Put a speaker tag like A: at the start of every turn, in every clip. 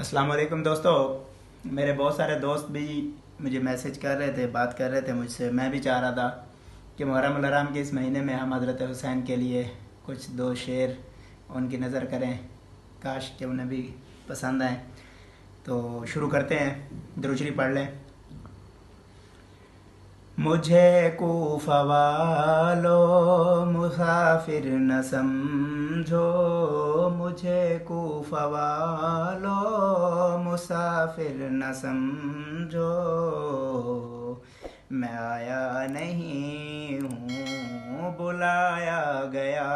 A: अस्सलाम वालेकुम दोस्तों। मेरे बहुत सारे दोस्त भी मुझे मैसेज कर रहे थे, बात कर रहे थे मुझसे। मैं भी चाह रहा था कि मुहर्रम उल हराम के इस महीने में हम हज़रत हुसैन के लिए कुछ दो शेर उनकी नज़र करें, काश कि उन्हें भी पसंद आए। तो शुरू करते हैं, दुरूद शरीफ पढ़ लें। मुझे कूफा वालो मुसाफिर न समझो, मुझे कूफा वालो मुसाफिर न समझो। मैं आया नहीं हूँ, बुलाया गया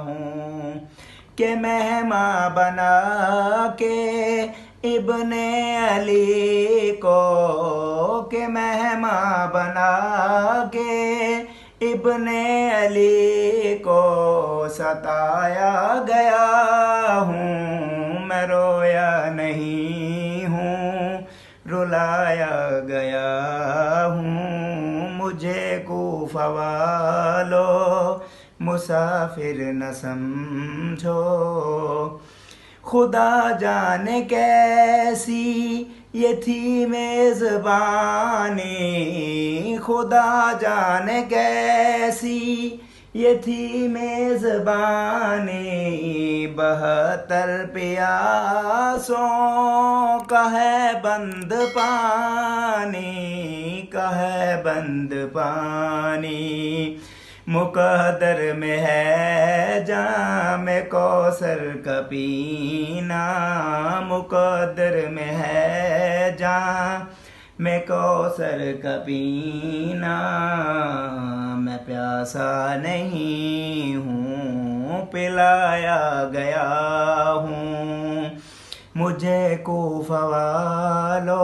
A: हूँ कि मेहमान बना के इब्ने अली को, के मेहमान बना के इब्ने अली को सताया गया हूँ। मैं रोया नहीं हूँ, रुलाया गया हूँ। मुझे कूफा वालो मुसाफिर न समझो। खुदा जाने कैसी ये थी मेज़बानी, खुदा जाने कैसी ये थी मेज़बानी। 72 प्यासों का है बंद पानी, का है बंद पानी। मुकद्दर में है जाम कौसर का पीना, मुकद्दर में है जाम कौसर का पीना। मैं प्यासा नहीं हूँ, पिलाया गया हूँ। मुझे कूफा वालो